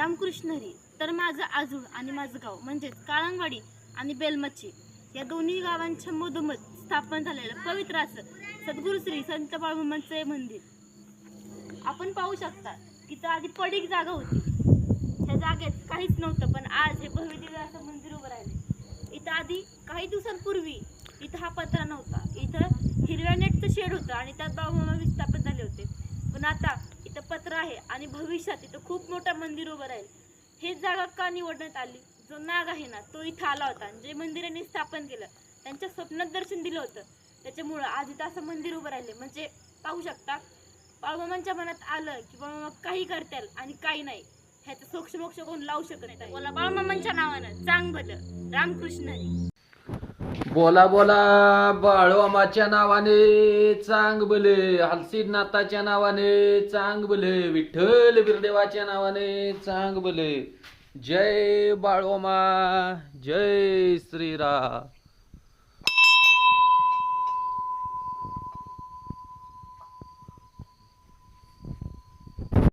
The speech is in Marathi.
रामकृष्ण हरी तर माझं आजूळ आणि माझं गाव म्हणजेच काळंगवाडी आणि बेलमच्छी या दोन्ही गावांच्या मधोमध स्थापन झालेलं पवित्र असं सद्गुरू श्री संत बाळूमामांचे मंदिर आपण पाहू शकता. तिथं आधी पडीक जागा होती, त्या जागेत काहीच नव्हतं, पण आज हे भव्य दिव्य असं मंदिर उभं राहिले. इथं आधी काही दिवसांपूर्वी इथं हा पत्रा नव्हता, इथं हिरव्या नेटचं शेड होतं आणि त्यात बाळूमामा विस्थापित झाले होते. पण आता इथं पत्र आहे आणि भविष्यात इथं खूप मोठं मंदिर उभं राहील. हेच जागा का निवडण्यात आली? जो नाग आहे ना तो इथं आला होता, जे मंदिराने स्थापन केलं त्यांच्या स्वप्नात दर्शन दिलं होतं, त्याच्यामुळं आज इथं असं मंदिर उभं राहिले. म्हणजे पाहू शकता, बाळूमामांच्या मनात आलं की बाळूमामा काही करतील आणि काही नाही, ह्याचं सोक्ष मोक्ष कोण लावू शकत नाही. बोला बाळूमामांच्या नावानं चांग भलं. रामकृष्ण हरी. बोला बोला बाळूमामाच्या नावाने चांग भले, हलसीनाथाच्या नावाने चांग भले, विठ्ठल बिरदेवाच्या नावाने चांग भले. जय बाळूमामा, जय श्रीराम.